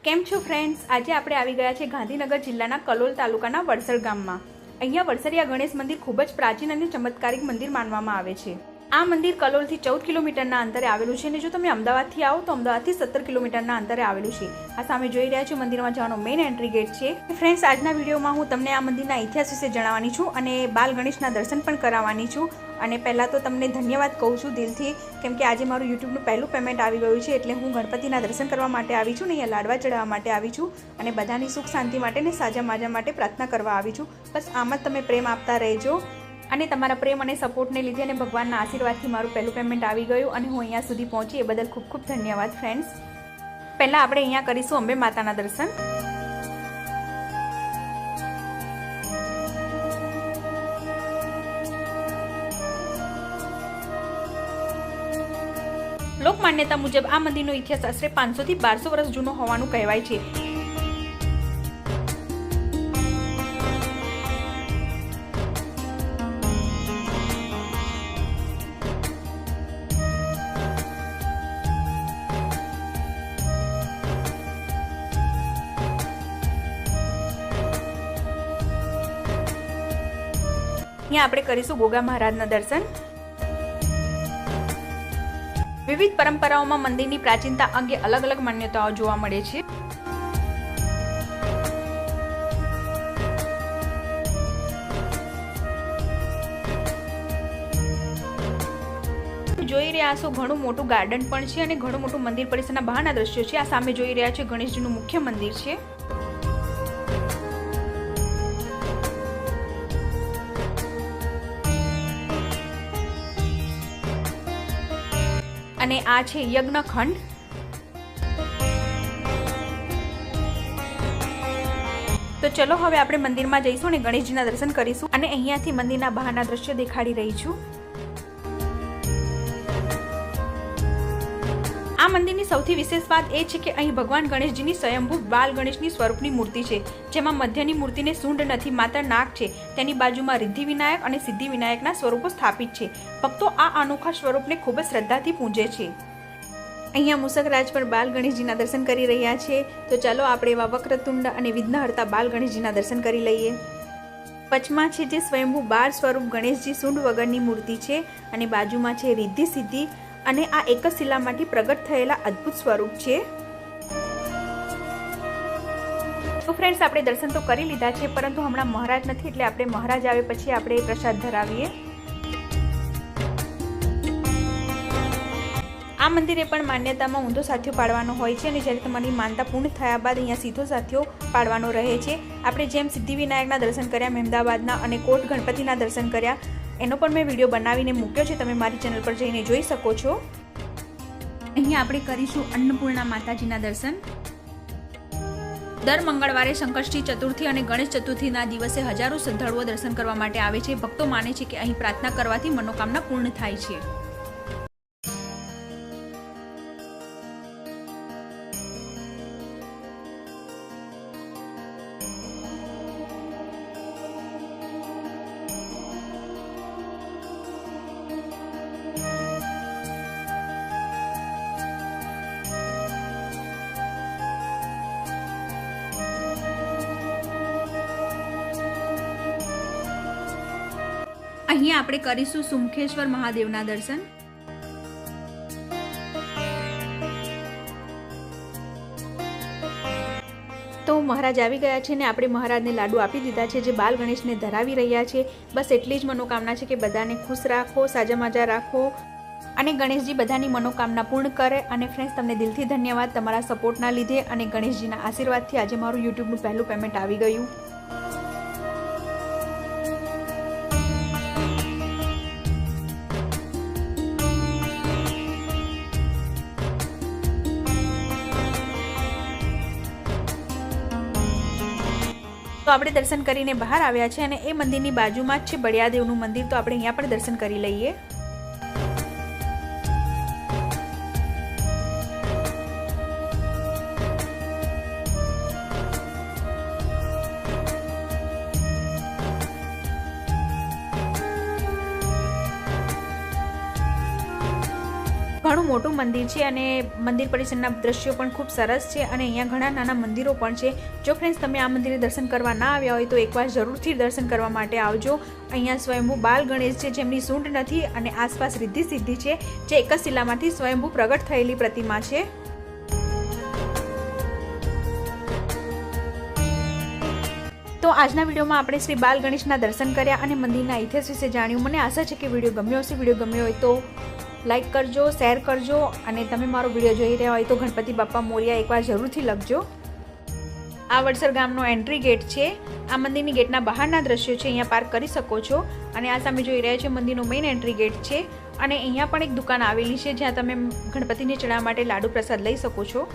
કેમ છો ફ્રેન્ડ્સ? આજે આપણે આવી ગયા છે ગાંધીનગર જિલ્લાના કલોલ તાલુકાના વડસર ગામમાં। અહીંયા વડસરિયા ગણેશ મંદિર ખૂબ જ પ્રાચીન અને ચમત્કારિક મંદિર માનવામાં આવે છે। આ મંદિર કલોલથી 14 કિલોમીટરના અંતરે આવેલું છે અને જો તમે અમદાવાદથી આવો તો અમદાવાદથી 17 કિલોમીટરના અંતરે આવેલું છે। આ સામે જોઈ રહ્યા છો મંદિરમાં જવાનો મેઇન એન્ટ્રી ગેટ છે। ફ્રેન્ડ્સ, આજના વિડીયોમાં હું તમને આ મંદિરના ઇતિહાસ વિશે જણાવવાની છું અને બાલ ગણેશના દર્શન પણ કરાવવાની છું। અને પહેલાં તો તમને ધન્યવાદ કહું છું દિલથી, કેમ કે આજે મારું યુટ્યુબનું પહેલું પેમેન્ટ આવી ગયું છે, એટલે હું ગણપતિના દર્શન કરવા માટે આવી છું ને અહીંયા લાડવા ચડાવવા માટે આવી છું અને બધાની સુખ શાંતિ માટે ને સાજા માજા માટે પ્રાર્થના કરવા આવી છું। બસ આમ જ તમે પ્રેમ આપતા રહેજો અને તમારા પ્રેમ અને સપોર્ટને લીધે અને ભગવાનના આશીર્વાદથી મારું પહેલું પેમેન્ટ આવી ગયું અને હું અહીંયા સુધી પહોંચી એ બદલ ખૂબ ખૂબ ધન્યવાદ ફ્રેન્ડ્સ। પહેલાં આપણે અહીંયા કરીશું અંબે માતાના દર્શન। લોકમાન્યતા મુજબ આ મંદિરનો ઇતિહાસ આશરે 500 થી 1200 વર્ષ જૂનો હોવાનું કહેવાય છે। અહીંયા આપણે કરીશું ગોગા મહારાજના દર્શન। વિવિધ પરંપરાઓમાં મંદિરની પ્રાચીનતા અંગે અલગ અલગ માન્યતાઓ જોવા મળે છે। જોઈ રહ્યા છો ઘણું મોટું ગાર્ડન પણ છે અને ઘણું મોટું મંદિર પરિસરના બહારના દ્રશ્યો છે। આ સામે જોઈ રહ્યા છો ગણેશજીનું મુખ્ય મંદિર છે। અને આ છે યજ્ઞખંડ। તો ચલો હવે આપણે મંદિરમાં જઈશું અને ગણેશજીના દર્શન કરીશું અને અહીંયાથી મંદિરના બહારના દ્રશ્યો દેખાડી રહી છું। આ મંદિરની સૌથી વિશેષ વાત એ છે કે અહીં ભગવાન ગણેશજીની સ્વયંભૂ બાલ ગણેશની સ્વરૂપની મૂર્તિ છે, જેમાં મધ્યની મૂર્તિને સૂંઢ નથી, માત્ર નાક છે। તેની બાજુમાં રિદ્ધિ વિનાયક અને સિદ્ધિ વિનાયકના સ્વરૂપો સ્થાપિત છે। ભક્તો આ અનોખા સ્વરૂપને ખૂબ જ શ્રદ્ધાથી પૂજે છે। અહીંયા મૂષકરાજ પર બાલ ગણેશજીના દર્શન કરી રહ્યા છે। તો ચાલો આપણે એવા વક્રતુંડ અને વિઘ્નહર્તા બાલ ગણેશજીના દર્શન કરી લઈએ। વચમાં છે જે સ્વયંભૂ બાળ સ્વરૂપ ગણેશજી સૂંઢ વગરની મૂર્તિ છે અને બાજુમાં છે રિદ્ધિ સિદ્ધિ અને આ એક જ શિલામાંથી પ્રગટ થયેલા અદ્ભુત સ્વરૂપ છે। તો ફ્રેન્ડ્સ, આપણે દર્શન તો કરી લીધા છે, પરંતુ હમણાં મહારાજ નથી, એટલે આપણે મહારાજ આવે પછી આપણે પ્રસાદ ધરાવીએ। આ મંદિરે પણ માન્યતામાં ઊંધો સાથિયો પાડવાનો હોય છે અને જ્યારે તમારી માનતા પૂર્ણ થયા બાદ અહીંયા સીધો સાથિયો પાડવાનો રહે છે। આપણે જેમ સિદ્ધિ વિનાયકના દર્શન કર્યા, મહેમદાબાદના અને કોટ ગણપતિના દર્શન કર્યા, એનો પણ મેં વિડીયો બનાવીને મૂક્યો છે, તમે મારી ચેનલ પર જઈને જોઈ શકો છો। અહીંયા આપણે કરીશું અન્નપૂર્ણા માતાજીના દર્શન। દર મંગળવારે સંકષ્ટી ચતુર્થી અને ગણેશ ચતુર્થીના દિવસે હજારો શ્રદ્ધાળુઓ દર્શન કરવા માટે આવે છે। ભક્તો માને છે કે અહીં પ્રાર્થના કરવાથી મનોકામના પૂર્ણ થાય છે। અહીંયા આપણે કરીશું સુમખેશ્વર મહાદેવના દર્શન। તો મહારાજ આવી ગયા છે ને આપણે મહારાજને લાડુ આપી દીધા છે, જે બાલ ગણેશને ધરાવી રહ્યા છે। બસ એટલી જ મનોકામના છે કે બધાને ખુશ રાખો, સાજા માજા રાખો અને ગણેશજી બધાની મનોકામના પૂર્ણ કરે। અને ફ્રેન્ડ્સ, તમને દિલથી ધન્યવાદ તમારા સપોર્ટના લીધે અને ગણેશજીના આશીર્વાદથી આજે મારું યુટ્યુબનું પહેલું પેમેન્ટ આવી ગયું। તો આપણે દર્શન કરીને બહાર આવ્યા છે અને એ મંદિરની બાજુમાં જ છે બળિયાદેવનું મંદિર। તો આપણે અહીંયા પણ દર્શન કરી લઈએ। ઘણું મોટું મંદિર છે અને મંદિર પરિસરના દ્રશ્યો પણ ખૂબ સરસ છે અને અહીંયા ઘણા નાના મંદિરો પણ છે. જો ફ્રેન્ડ્સ તમે આ મંદિરે દર્શન કરવા ના આવ્યા હોય તો એકવાર જરૂરથી દર્શન કરવા માટે આવજો. અહીંયા સ્વયંભૂ બાલ ગણેશ છે જેમની સૂંઢ નથી અને આસપાસ રિદ્ધિ સિદ્ધિ છે, જે એક જ શિલામાંથી સ્વયંભૂ પ્રગટ થયેલી પ્રતિમા છે. તો આજના વિડીયોમાં આપણે શ્રી બાલ ગણેશના દર્શન કર્યા અને મંદિરના ઇતિહાસ વિશે જાણ્યું. મને આશા છે કે વિડીયો ગમ્યો હશે. વિડીયો ગમ્યો હોય તો લાઈક કરજો, શેર કરજો અને તમે મારો વિડીયો જોઈ રહ્યા હોય તો ગણપતિ બાપ્પા મોરિયા એકવાર જરૂરથી લખજો. આ વડસર ગામનો એન્ટ્રી ગેટ છે. આ મંદિરની ગેટના બહારના દ્રશ્યો છે, અહીંયા પાર્ક કરી શકો છો. અને આ સામે જોઈ રહ્યા છો મંદિરનો મેઇન એન્ટ્રી ગેટ છે અને અહીંયા પણ એક દુકાન આવેલી છે જ્યાં તમે ગણપતિને ચડાવવા માટે લાડુ પ્રસાદ લઈ શકો છો.